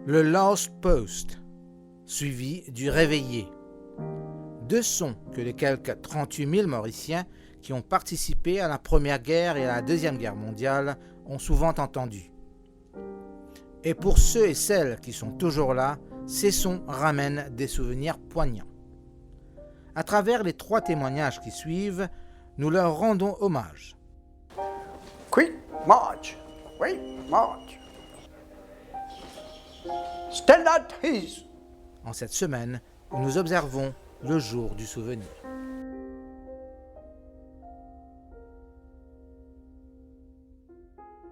Le Last Post, suivi du Réveillé. Deux sons que les quelques 38 000 Mauriciens qui ont participé à la Première Guerre et à la Deuxième Guerre mondiale ont souvent entendus. Et pour ceux et celles qui sont toujours là, ces sons ramènent des souvenirs poignants. À travers les 3 témoignages qui suivent, nous leur rendons hommage. Quick march, quick march. Stand at ease. En cette semaine où nous observons le jour du souvenir.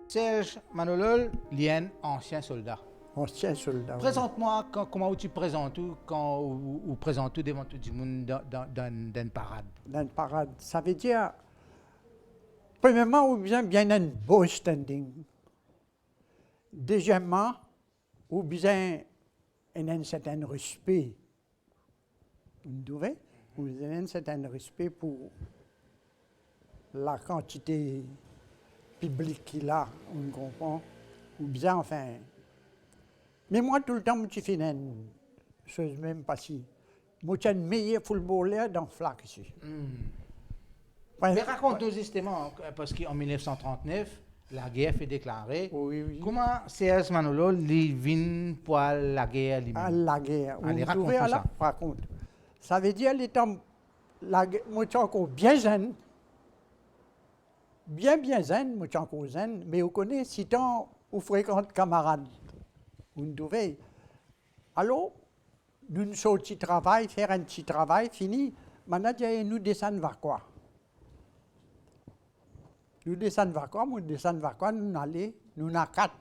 Serge Manolol, Lien, ancien soldat. Ancien soldat. Présente-moi comment tu présentes ou présentes devant tout le monde dans une parade. Dans une parade, ça veut dire, premièrement, ou bien un beau standing. Deuxièmement, ou bien un certain respect. Vous trouvez? Ou bien un certain respect pour la quantité publique qu'il a, on comprend. Ou bien, enfin. Mais moi, tout le temps, je fais une chose même pas si. Je suis le meilleur footballeur dans le flac ici. Ouais. Mais raconte-nous justement, parce qu'en 1939, la guerre fut déclarée. Oui. Comment Serge Manolol vient pour la guerre lui-même? À la guerre. Allez, Vous trouvez, raconte-nous ça. Raconte. Ça veut dire, moi, je suis encore bien jeune. Bien jeune, moi, je suis encore jeune. Mais vous connaissez, si tant, vous fréquentez camarades. Vous trouvez. Alors, nous sommes petit travail, faire un petit travail, fini. Maintenant, nous descendons vers quoi? Nous descendons vers quoi? Nous descendons vers quoi? Nous allons, nous avons 4.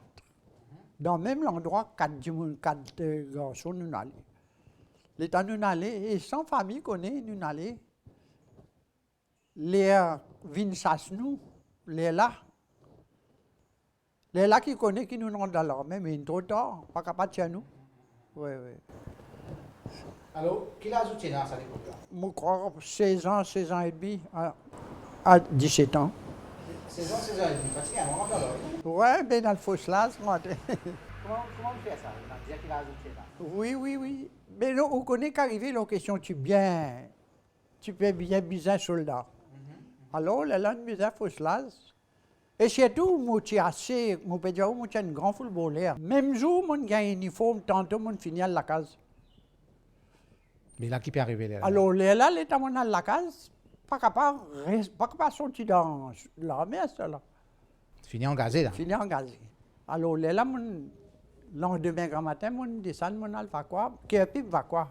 Dans le même endroit, 4 garçons, nous allons. Les temps, nous allons, et sans famille, connaît, nous allons. Les vinsas, nous, les là. Les là qui connaissent, qui nous rendent dans l'armée, mais trop tard, pas capable de chez nous. Oui. Alors, quel âge tu as à cette époque-là? Je crois 16 ans et demi, à 17 ans. 16 ans et demi, parce qu'il y a un moment dans l'ordre. Oui, bien dans le Fausse-Las, moi. Comment on fait ça? On a dit quel âge tu es là? Oui. Mais non, on connaît qu'arriver la question, tu peux bien soldat. Alors, là, nous sommes Fausse-Las. Et surtout, moi, je suis un grand footballeur. Même jour, j'ai un uniforme, tantôt, je finis à la case. Mais là, qui peut arriver là? Alors, là, les temps, à la case, pas capable de sortir dans l'armée, ça, là. Fini engagé, là? Fini engagé. Alors, là, le lendemain, grand matin, je descends, je vais faire quoi? Kerpip va quoi?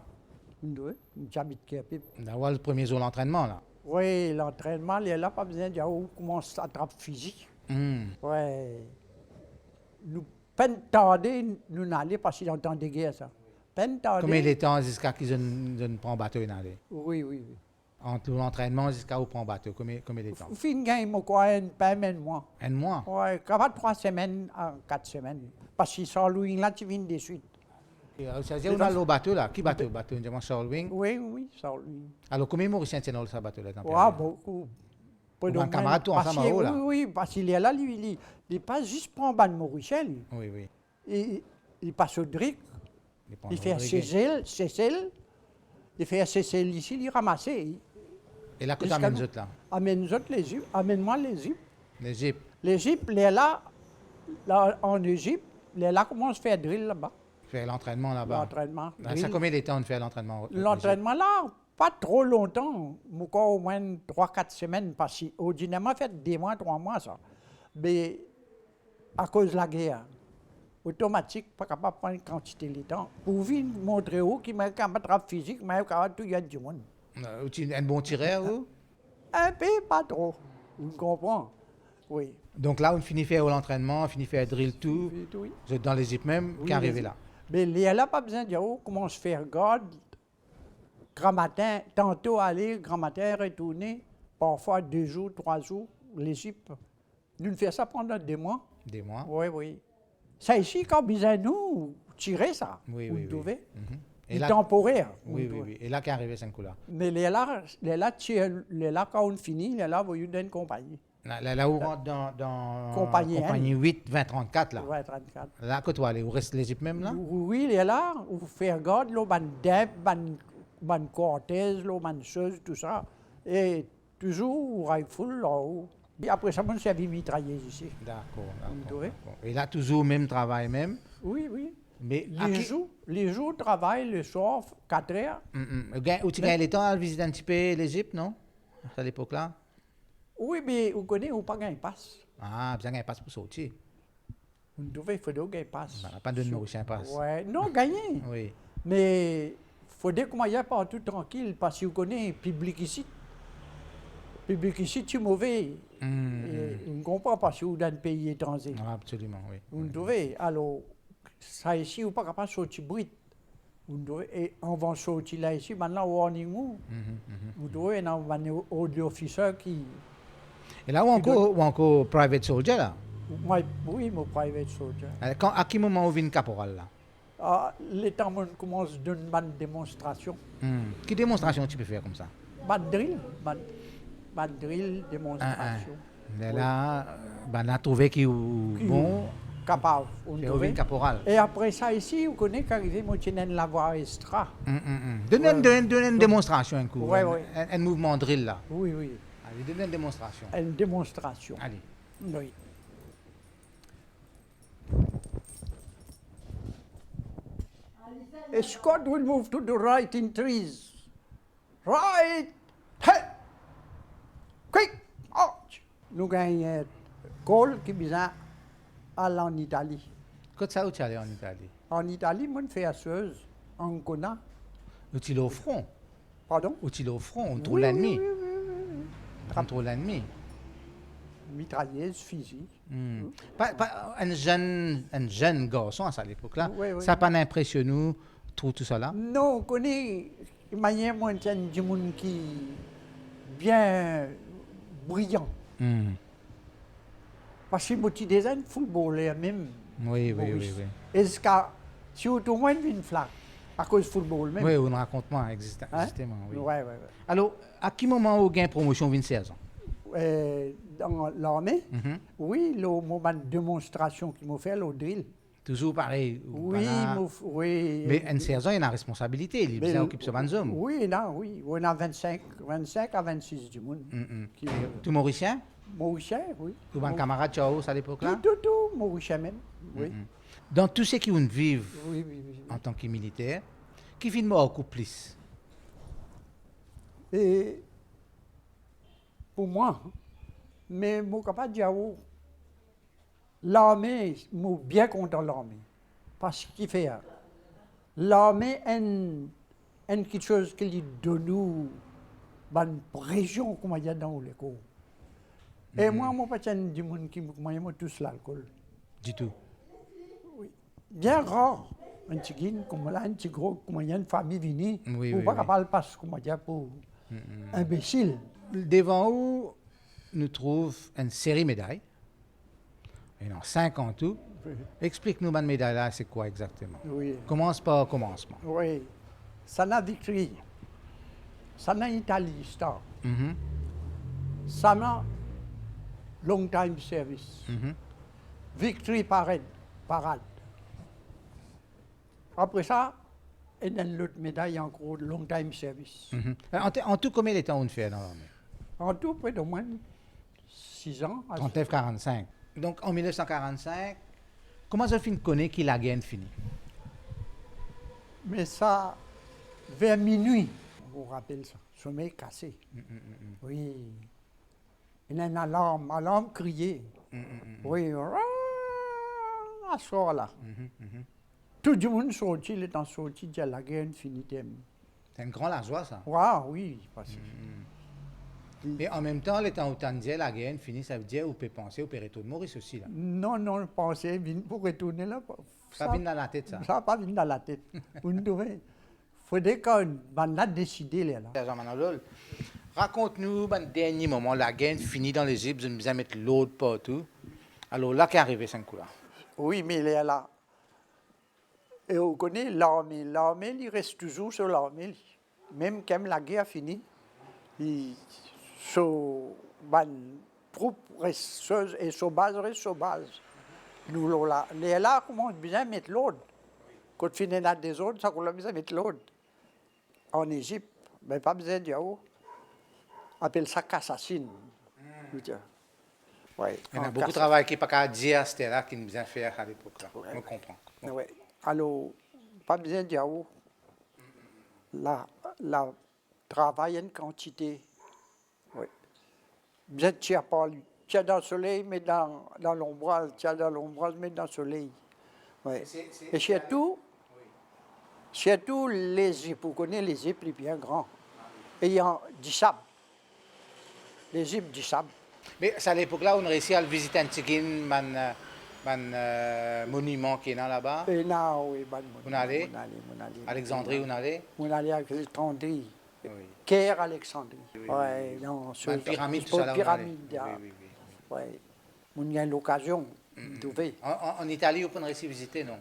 J'habite Kerpip. D'avoir le premier jour l'entraînement, là? Oui, l'entraînement, là, pas besoin de dire où commence à attraper physique. Oui. Nous, peine tarder, nous n'allons pas si longtemps de guerre, ça. Peine tarder. Combien de temps jusqu'à qu'ils ne prennent bateau? Oui. Entre l'entraînement jusqu'à où prend bateau? Combien de temps? Fin de game, quoi, un mois. Un mois? Oui, capable 3 semaines à 4 semaines. Parce que sans Louis, là, tu viens de suite. Ça veut dire qu'on a le bateau, là? Qui bateau? Bateau, on Charles Wing? Oui, sans Louis. Alors, combien de Mauriciens tiennent dans ce bateau-là? Beaucoup. Un camarade, tout ensemble, là? Oui, parce qu'il est là, lui, il passe juste pour un ban de Mauricien, lui. Oui. Et il passe au Dric, il fait un Cécile, il fait un Cécile ici, il ramasse. Et là, que tu amènes les autres, là? Amène-moi l'Égypte. L'Égypte? L'Égypte, il est là, en Égypte, il est là, comment on se fait drill là-bas? Faire l'entraînement là-bas? L'entraînement. Ça combien de temps de faire l'entraînement? L'entraînement là, pas trop longtemps, encore au moins 3-4 semaines, parce qu'ordinairement, fait 2 mois, 3 mois, ça. Mais à cause de la guerre, automatique, pas capable de prendre une quantité de temps. Pour venir montrer où, qui m'a capable de travail physique, mais capable de tout y a du monde. Un bon tireur, ou? Un peu, pas trop. Vous comprenez? Oui. Donc là, on finit faire l'entraînement, on finit faire drill tout. Oui. Vous êtes dans l'Égypte même, qui est arrivé là? Mais il n'y a pas besoin de dire, comment se faire garde. Grand matin, tantôt aller, grand matin retourner, parfois 2 jours, 3 jours, l'Égypte. Nous faisons ça pendant 2 mois. 2 mois? Oui. Ça ici, quand besoin nous tirer ça, oui. vous devez. Et là, temporaire. Oui. Et là, qui est arrivé, c'est un coup là? Mais les là, quand on finit, les là, vous avez une compagnie. Là où on rentre dans Compagnie 8, 20, 34, là. Ouais, 34. Là, que toi, où reste l'Égypte même, là? Oui, il est là, où faire garde, là, ban Deb, ban Cortez, là, ban chose, tout ça. Et toujours rifle là-haut. Et après ça, on servi mitrailleuse ici. D'accord, d'accord. Et là, toujours même travail même. Oui, oui. Mais Les jours travail, le soir, 4 heures. Où tu gagnes le temps à visiter un petit peu l'Égypte, non? À l'époque-là? Oui, mais vous connaissez, vous pas gagner passe. Ah, bien gagner passe pour sortir. Vous devez, il faut gagner passe. On n'a pas de nourriture passe. Ouais, non, gagner. Oui. Mais il faut dire qu'on y a partout tranquille, parce que vous connaissez, public ici, tu es mauvais. On ne comprend pas si vous êtes dans un pays étranger. Ah, absolument, oui. Vous devez, alors, ça ici, vous pas capable de sortir brut. Vous devez, et on va sortir là ici, maintenant, warning vous devez, on a un audio officer qui. Et là, ou encore private soldier, là? Oui, mon private soldier. À quel moment on vient le caporal, là? L'État commence à donner une démonstration. Quelle démonstration tu peux faire comme ça? Drill, démonstration. Mais là, on a trouvé qu'il est bon. Capable. On devient caporal. Et après ça, ici, vous connaissez qu'arrivé, moi, je la voie extra. Donnez une démonstration, un coup. Oui. Un mouvement drill, là. Oui, oui. Allez, donnez une démonstration. Une démonstration. Allez. Oui. A squad will move to the right in trees. Right, head, quick, out. Nous gagnons Cole qui vient aller en Italie. Quand ça, où tu allais en Italie? En Italie, moi, je fais asseuse, en Ancona. Où tu es au front? Pardon? Où tu es au front, on trouve l'ennemi. Oui. On trouve l'ennemi. Mitrailleuse, physique. Un jeune garçon à cette époque-là, Oui. ça n'a pas impressionné tout ça là? Non, on connaît une manière moi, du monde qui est bien brillant. Parce que moi, je des footballeur même. Oui. Est-ce que si vous trouvez une flaque à cause du football même? Oui, on raconte-moi exactement. Oui. Ouais. Alors, à quel moment vous gagnez promotion 26 ans? Dans l'armée, oui, le moment de démonstration qu'ils m'ont fait, le drill. Toujours pareil. Oui. Mais une saison, il y a une responsabilité, il y a occupe ce bonhomme. Oui, on a 25 à 26 du monde. Tu es mauricien? Mauricien, oui. Tu es un camarade Chaos à l'époque-là? Tout, mauricien même, oui. Dans tous ceux qui vivent Oui. en tant que militaire, qui filme beaucoup plus? Et pour moi, mais je ne suis pas dire l'armée, je suis bien content de l'armée. Parce qu'il fait, l'armée est quelque chose qui lui donne une pression comme il y a dans l'école. Et moi, je ne suis pas du monde qui me tous l'alcool. Du tout. Oui. Bien rare. Un petit comme là, un petit gros, comme il y a une famille venue, Oui, pour pas parler parce que moi, pour imbécile. Devant où nous trouve une série médaille. Et non, 5 en tout. Oui. Explique-nous, ma médaille là, c'est quoi exactement? Oui. Commence par commencement. Oui. Ça n'a victoire. Ça n'a Italie, star. Ça n'a long time service. Victory parade. Après ça, et dans l'autre médaille, encore long time service. En tout, combien de temps on fait dans l'armée? En tout, près de moins 6 ans. 39-45. Donc en 1945, comment ça fait connaître qu'il a gagné fini? Mais ça, vers minuit, on vous rappelle ça, sommeil cassé. Oui. Il y a une alarme criée. Oui, à ce soir-là. Tout le monde sorti, il est en sorti, il y a la guerre finie. C'est un grand la joie, ça. Oui, parce que. Mais en même temps, le temps où tu disais la guerre finie, ça veut dire qu'on peut penser au Péréto de Maurice aussi. Là. Non, je pensais pour retourner là. Ça vient dans la tête, ça. Ça n'a pas venu dans la tête. Il faudrait qu'on a décidé là. Jean-Manuel, raconte-nous le dernier moment, la guerre finie dans l'Égypte, vous nous mettre l'autre partout. Alors là, qu'est arrivé, ce coup-là? Oui, mais il est là. Et on connaît l'armée. L'armée, il reste toujours sur l'armée. Même quand la guerre finit, il Pour reste et sauvage, reste sauvage. Nous, là, les là, comment bien mettre l'autre. Quand tu finis dans des autres, ça qu'on a besoin de mettre l'autre. En Égypte, mais pas besoin de dire, appelle ça assassine. Ouais, Il y a beaucoup de travail qui n'est pas qu'à dire, c'était là qu'il nous a fait à l'époque. Là. Ouais. On comprend. Bon. Ouais. Alors, pas besoin de dire, la travail une quantité. Oui. Bien, tu as pas lu. Tu as dans le soleil, mais dans l'ombrage. Tu as dans l'ombrage, mais dans le soleil. Ouais. Et surtout, l'Égypte, vous connaissez l'Égypte, il est bien grand. Et il y a du sable. L'Égypte, du sable. Mais c'est à l'époque-là où on réussit à le visiter un petit monument qui est là là-bas. Et là, oui, On allait on allait. Alexandrie, on allait. On allait à Alexandrie. Oui. Caire, Alexandrie. Oui, oui, Ouais, non, Une pyramide, tout ça là. pyramide. Oui, oui, oui. Ouais. On a eu l'occasion de trouver. En Italie, on peut réussir à visiter, non?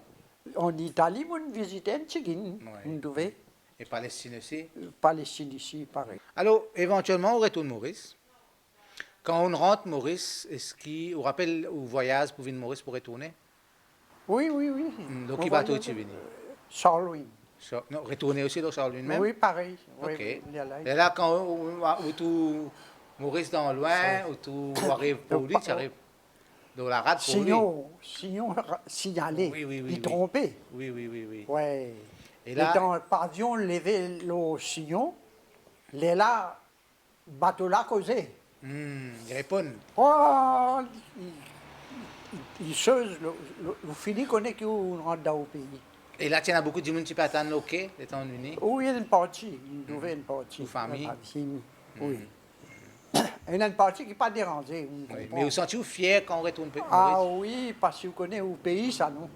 En Italie, on visitait un Tchigin. Oui. On trouvait. Et Palestine aussi. Palestine ici, pareil. Alors, éventuellement, on retourne Maurice. Quand on rentre Maurice, est-ce qu'il vous rappelle au voyage pour venir Maurice pour retourner? Oui, oui, oui. Donc, il va tout venir. Charles-Louis. Non, retourner aussi dans Charles même? Oui, pareil. Oui, Ok. oui, il y a là. Et là, quand on tout Maurice dans le loin, ou tout arrive pour lui, tu arrives dans la rade pour lui. Sinon, signaler, Oui, oui, oui, il oui. trompait. Oui, oui, oui, oui. Ouais. Et Et là, dans le pavillon, lever le sillon, les là, bateau là causé. il répond. Oh, il chose, le fini connaît qu'on rentre dans le pays. Et là, tu as beaucoup de monde qui peut attendre le quai, les États-Unis. Oui, il y a une partie, une nouvelle partie. Une famille. Oui. Il y a une partie qui n'est pas dérangée. Oui. Mais vous sentez-vous fier quand on retourne Maurice? Ah oui, parce que vous connaissez le pays, ça, non?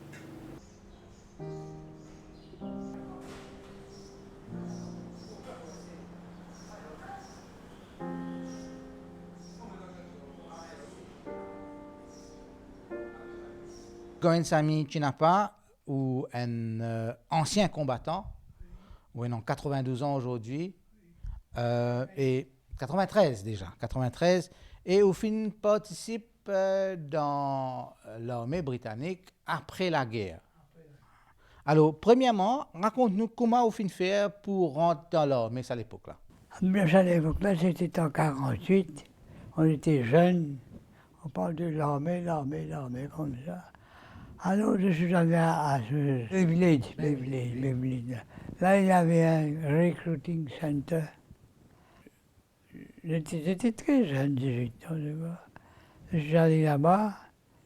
Goen Sami Chinapa, ou un ancien combattant, ou un 92 ans aujourd'hui, et 93 déjà, 93, et au fin participe dans l'armée britannique après la guerre. Alors, premièrement, raconte-nous comment vous fin faire pour rentrer dans l'armée à l'époque-là. À l'époque-là, c'était en 48. On était jeunes. On parle de l'armée, comme ça. Alors, je suis allé à Beverly. Là, il y avait un recruiting center. J'étais très jeune, 18 ans, je vois. Je suis allé là-bas,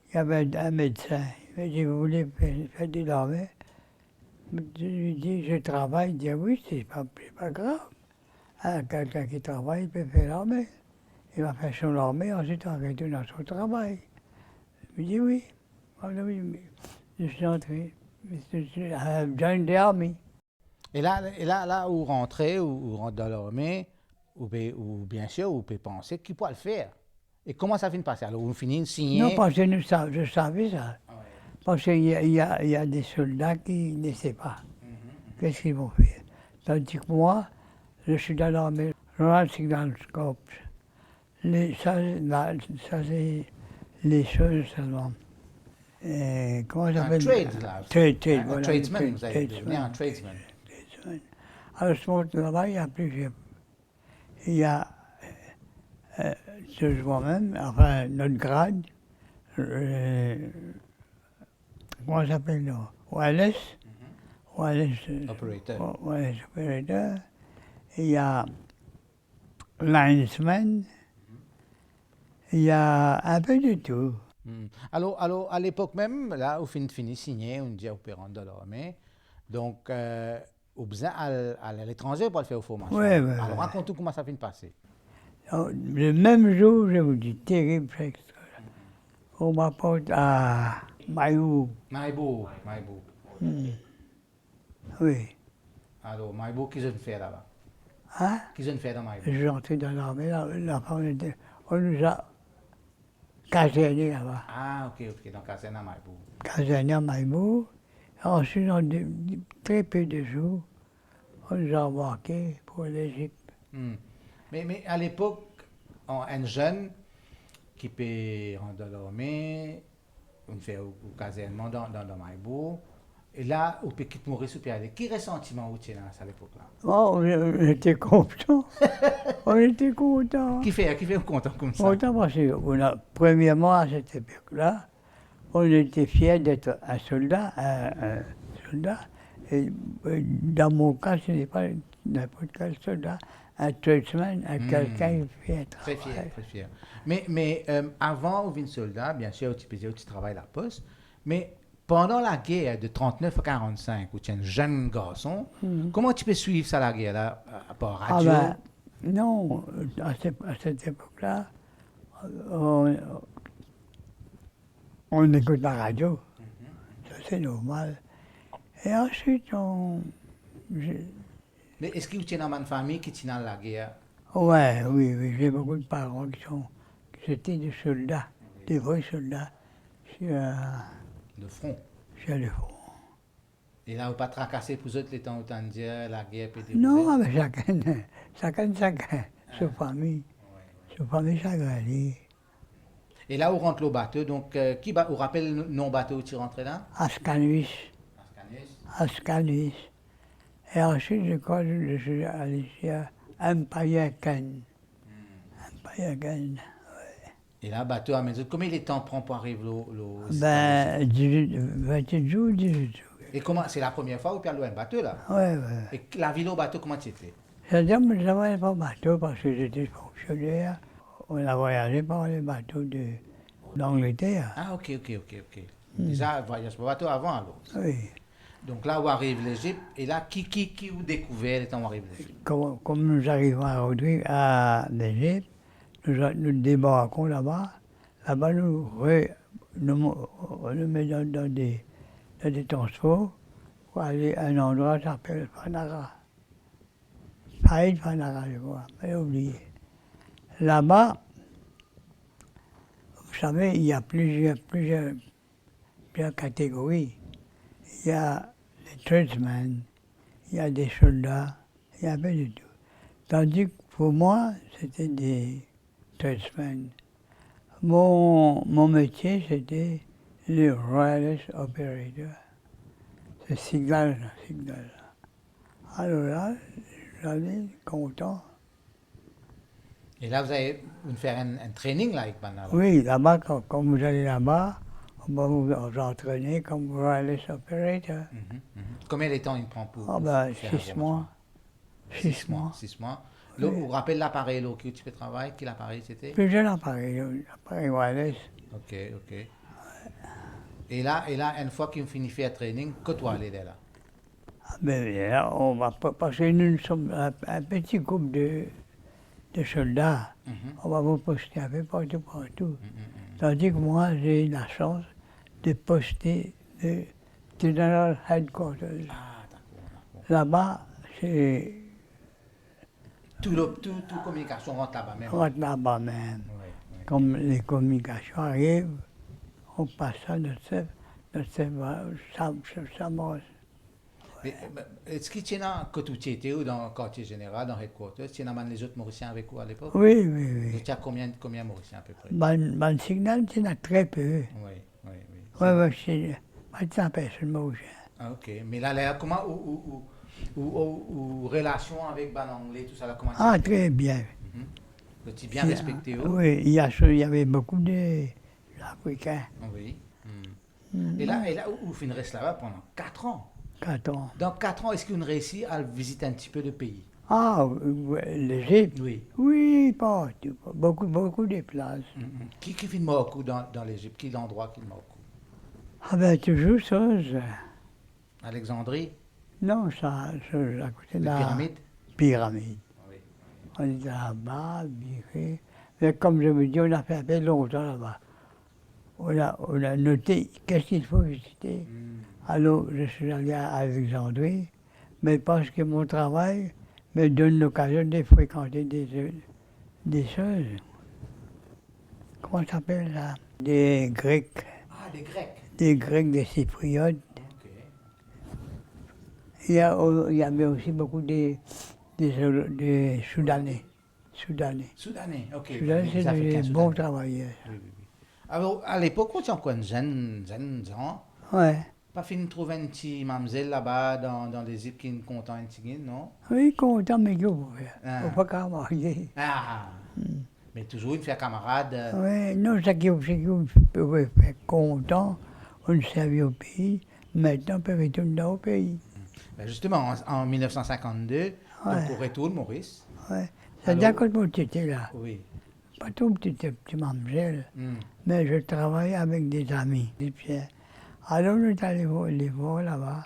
il y avait un médecin. Il m'a dit, vous voulez faire de l'armée? Je lui ai dit, je travaille. Il dit, oui, c'est pas grave. Ah, quelqu'un qui travaille, il peut faire l'armée. Il va faire son armée, ensuite il va retourner à son travail. Je lui ai dit, oui. Alors, oui, je suis entré. I've joined the army. Et là où rentrer, ou rentre dans l'armée, ou bien sûr, vous pouvez penser qui peut le faire. Et comment ça finit de passer? Alors, vous finissez de signer? Non, parce que je savais ça. Ah ouais. Parce qu'il y a des soldats qui ne savent pas. Qu'est-ce qu'ils vont faire? Tandis que moi, je suis dans l'armée, Royal Signal Corps. Ça, c'est les choses seulement. Comment ça s'appelle? Trade, là. Trade, Un voilà. tradesman, vous avez Tradesman. devenu un tradesman. Alors, ce moment-là, il y a plusieurs. Il y a moi-même, enfin, notre grade, comment ça s'appelle là? Wireless. Operator. Wireless operator. Il y a linesman. Il y a un peu de tout. Alors, à l'époque même, là, au fin de fini, signé, on dit opérant de l'armée. Donc, au besoin à l'étranger pour le faire aux formations. Ouais. Alors, raconte-nous comment ça finit de passer. Alors, le même jour, je vous dis, terrible sexe. On m'apporte à Maïbou. Maïbou. Oui. Alors, Maïbou, qu'est-ce qu'on fait là-bas? Hein? Qu'est-ce qu'on fait dans Maïbou? Je suis entré dans l'armée, on nous a casernés là-bas. Ah, ok, donc c'est dans Maïbou. Casernés à Maïbou. Ensuite, en très peu de jours, on nous a embarqués pour l'Égypte. Mais à l'époque, un jeune, qui peut rentrer dormir, on fait au casernement dans Maïbo. Et là, on peut quitter Maurice ou puis aller. Quel ressentiment vous avez à l'époque-là? Oh, on était contents. On était contents. Qui fait content comme ça? Content parce que, premièrement, à cette époque-là, on était fiers d'être un soldat. Un soldat. Et dans mon cas, ce n'est pas n'importe quel soldat. Un tradesman, quelqu'un qui fait un Très travail. fier, très fier. Mais avant, vous êtes soldat, bien sûr, tu travailles à la poste. Mais pendant la guerre de 39 à 45, où tu es un jeune garçon, comment tu peux suivre ça, la guerre, là, à part Ah radio? ben, non, à cette époque-là, on écoute la radio. Ça, c'est normal. Et ensuite, Mais est-ce que vous êtes dans une famille qui est dans la guerre? oui, j'ai beaucoup de parents qui étaient des soldats, des vrais soldats, De front. sur le front. Et là, vous pas tracassé pour eux les temps où tu dire la guerre peut dérouler? Non, mais chacun, sa famille, chacun. Et là, où rentre le bateau, donc, vous rappelle le nom bateau où tu rentres là? Ascanuis. Ascanis. Ascanis. Et ensuite, je crois que je suis allé chez Empire Ken. Empire Ken. Et là, bateau à maison, combien de temps prend pour arriver Ben, 28 jours, 18 jours. Et comment, c'est la première fois où tu as loué un bateau là? Ouais. Et la ville au bateau, comment tu étais? C'est-à-dire que je ne travaillais pas bateau parce que j'étais fonctionnaire. On a voyagé par les bateaux d'Angleterre. Ah, ok. Déjà, voyage par bateau avant alors. Oui. Donc là, où arrive l'Égypte, et là, qui vous découvert les temps où arrive l'Égypte? Comme nous arrivons à l'Égypte, nous débarquons là-bas. Là-bas, nous mettons dans des transports pour aller à un endroit qui s'appelle Fanara. Saïd Fanara, je crois, mais oublié. Là-bas, vous savez, il y a plusieurs catégories. Il y a des tradesmen, il y a des soldats, il y a un peu de tout. Tandis que pour moi, c'était des tradesmen. Mon métier, c'était le wireless operator. C'est signal. Alors là, j'allais content. Et là, vous faire un training là avec Banal. Oui, là-bas, quand vous allez là-bas, on va vous entraîner comme wireless operator. Combien de temps il prend pour Ah ben, faire 6 mois. 6 mois. 6 mois. Là, vous rappelez l'appareil là, que tu fais travailler? Quel appareil c'était? Plusieurs appareils, l'appareil wireless. Ok. Et là, une fois qu'il finit de faire training, que toi aller là? Ah ben là, on va pas, parce que nous sommes un petit groupe de soldats. On va vous poster un peu partout. Tandis que moi, j'ai la chance de poster de General Headquarters. Ah, d'accord. Là-bas, c'est... Tout communication rentre là-bas même. On rentre là-bas même. Oui. Comme les communications arrivent, on passe ça, notre chef, ça marche. Mais, est-ce que tu es dans quand tu étais ou dans le quartier général, dans Headquarters, tu es dans les autres Mauriciens avec vous à l'époque? Oui. Tu as combien Mauriciens à peu près? Ban signal, il y en a très peu. Oui. Oui, c'est pas de 100 personnes mauriciennes. Ah, ok. Mais là, comment, ou relation avec ban anglais, tout ça, là, comment Ah, très bien. Tu es bien respecté? Oui, il y avait beaucoup d'Africains. Oui. Et là, vous finirez là-bas pendant 4 ans. 4 ans. Dans 4 ans, est-ce que vous réussissez à visiter un petit peu de pays? Ah, l'Égypte? Oui. Oui, partout. Beaucoup de places. Qui fait beaucoup dans l'Égypte? Quel endroit qui marque? Ah ben, toujours ça. Alexandrie? Non, ça, à côté de Les la pyramides? pyramide. Oui. On était là-bas, bien. Mais comme je vous dis, on a fait un peu longtemps là-bas. On a noté qu'est-ce qu'il faut visiter. Alors, je suis allé à Alexandrie, mais parce que mon travail me donne l'occasion de fréquenter des choses. Comment ça s'appelle ça? Des Grecs. Ah, des Grecs? Des Grecs, des Cypriotes. Ok. Il y avait aussi beaucoup des Soudanais. Soudanais. Soudanais, ok. Soudanais, c'est Africains des bons soudanais. travailleurs. Oui, oui, oui. Alors, à l'époque, on était encore une jeune gens. Ouais. Pas fini de trouver un petit mamzelle là-bas dans les îles qui sont contents, un petit guide, non? Oui, content, mais qu'il faut faire. Ah. Faut pas qu'à marier. Ah! Mais toujours une fière camarade. Oui, non, c'est qu'il pouvait faire content, on servait au pays. Maintenant, on peut retourner au pays. Ben justement, en 1952, donc Ouais. on retourne, Maurice. Ouais. C'est Alors- là quand mon était là. Oui. Pas tout petit mamzelle, Hmm. mais je travaillais avec des amis, des Pierre. Alors, on est allé les voir là-bas.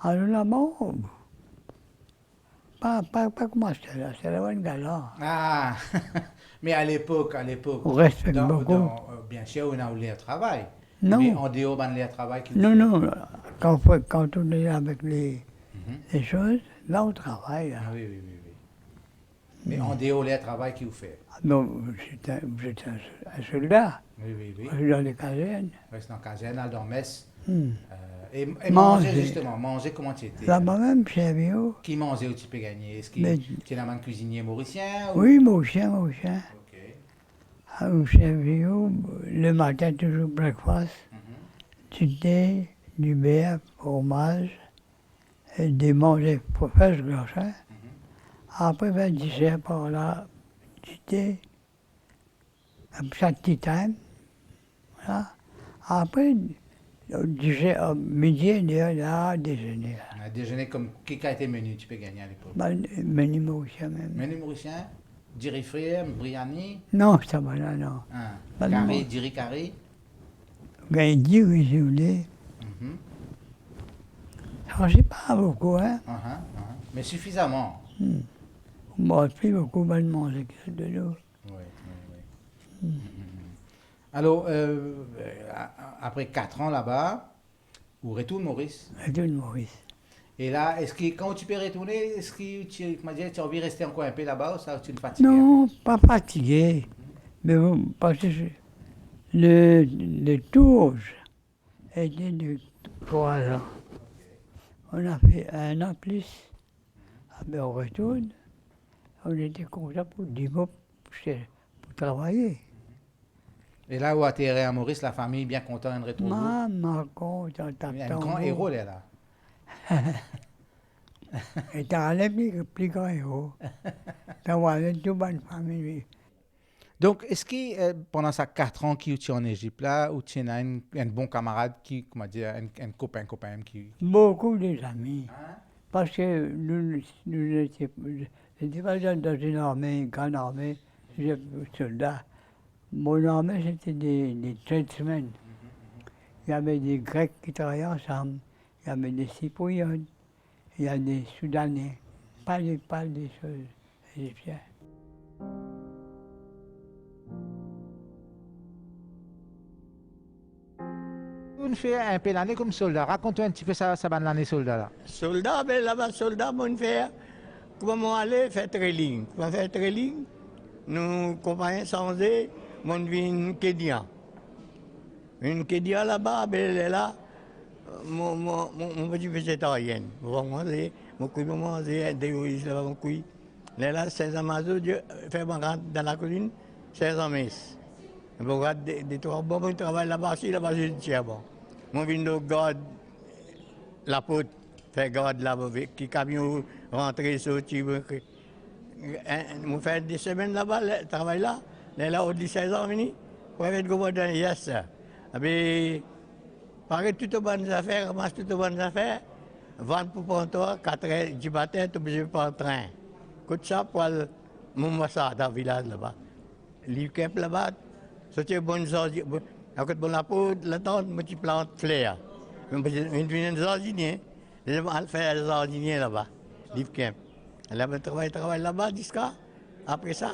Alors là-bas, pas comment c'était là, c'est là-bas une galère. Ah! Mais à l'époque, On respecte beaucoup. bien sûr, on a eu le travail. Non. Mais en dehors de le travail qu'il Non, fait. non, quand on est avec les choses, là, on travaille. Là. Ah oui, oui, oui, oui. Mais en dehors le travail qu'il fait. Non, j'étais un soldat, Oui, oui, oui. je suis dans les casernes. Reste dans la caserne, dans messe. Hmm. Et Manger. manger, justement. Manger, comment tu étais? Là-bas même, servi. Qui mangeait où tu peux gagner? Est-ce Mais- que tu es un cuisinier mauricien? Ou... Oui, mon chien. Ok. Ah, au servi, le matin, toujours breakfast, du thé, du beurre, fromage, et des manger pour faire ce gros. Après, vers 10 heures par là, du thé, ça tea time. Voilà. Après, 10 heures, midi, là, déjeuner. Là. On a déjeuné comme qui a été menu, tu peux gagner à l'époque. Ben, menu mauricien même. Menu mauricien? Diri frire, biryani? Non, ça va là, non. Hein. Ben Carré, non. diri carré? Vous avez dit, oui, si vous voulez. Mhm. Ça, c'est pas beaucoup, hein. Mais suffisamment. On mange plus beaucoup de manger que de l'eau. Oui, oui, oui. Alors, après 4 ans là-bas, vous retournez Maurice. C'est tout Maurice. Et là, est-ce que quand tu peux retourner, est-ce que tu m'as dit tu as envie de rester encore un peu là-bas ou ça tu te fatigues? Non, pas fatigué. Mais bon, parce que le tour était de 3 ans. On a fait 1 an plus. Ah ben on retourne. On était content pour 10 mois pour travailler. Et là où atterri à Maurice, la famille est bien contente de retrouver. Maman, content, Il y a un grand héros là. Et t'as un plus grand héros. T'as une toute bonne famille. Donc, est-ce que pendant ces 4 ans que tu es en Égypte là, où tu as un bon camarade qui, comment dire, un copain qui... Beaucoup d'amis. Hein? Parce que nous n'étions pas dans une armée, une grande armée, soldats. Mon armée, c'était des tradesmen. Il y avait des Grecs qui travaillaient ensemble, il y avait des Cypriotes, il y a des Soudanais, pas des choses égyptiennes. On fait un peu l'année comme soldat. Raconte-toi un petit peu ça l'année soldat là. Soldat, ben là-bas, soldat, mon frère, comment aller faire trailing? Comment faire trailing? Nous, compagnons sans eux, mon vient Kédia. Une Kédia là-bas, ben elle est là, mon petit végétarien. Bon, manger, mon couille, manger, des oeufs là-bas, mon couille. Elle est là, 16 ans, mazo, Dieu, fait mon grand dans la colline, 16 ans, messe. Bon, regarde, des trois bons, mon travail là-bas, si là-bas, je tiens bon. Mon vin de garde, la pote, fait garde là-bas, qui camion rentré, sorti, on fait des semaines là-bas, le travail là, là, au 16 ans, venu, pour être gouverneur, yes. Mais, pareil, toutes les bonnes affaires, ramasse toutes les bonnes affaires, vendre pour Pontoir, 4 heures du matin, tu obligé de prendre train. Écoute ça pour mon massa dans le village là-bas. Livre camp là-bas, c'était bonne jardinier. À côté de la peau, la tente, une petite plante fleur. Je suis un jardinier. Je vais faire un jardinier là-bas, livre camp. Elle avait travaillé là-bas jusqu'à. Après ça,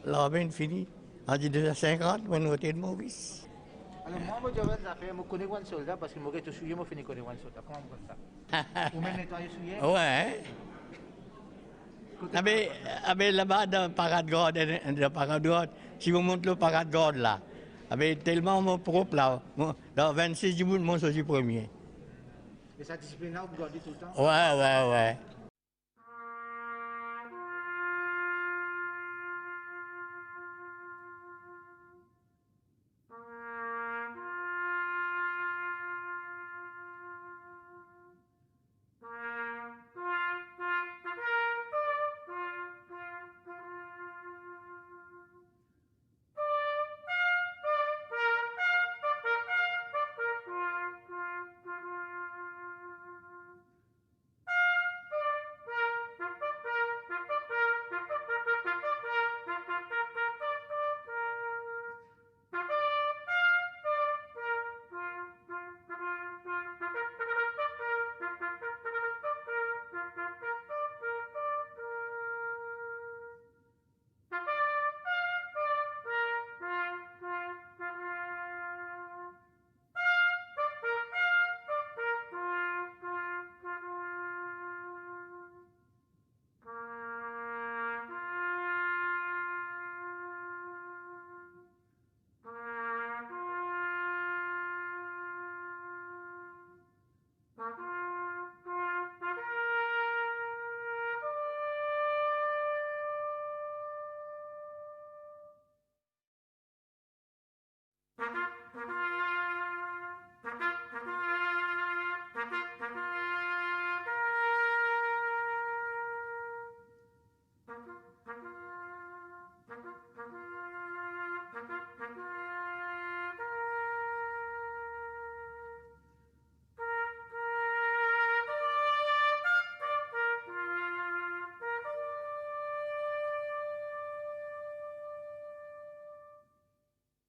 l'armée fini. En 1950, on a été de Maurice. Alors moi, je connais un soldat parce que moi, je suis fini connaître un soldat. Comment on fait ça? Ou même nettoyer souillé? Ouais. Là-bas, dans le parade garde, si vous montez le parade garde là, tellement mon propre là, dans 26 jours, mon sorti premier. Et ça discipline là, vous gardez tout le temps? Ouais.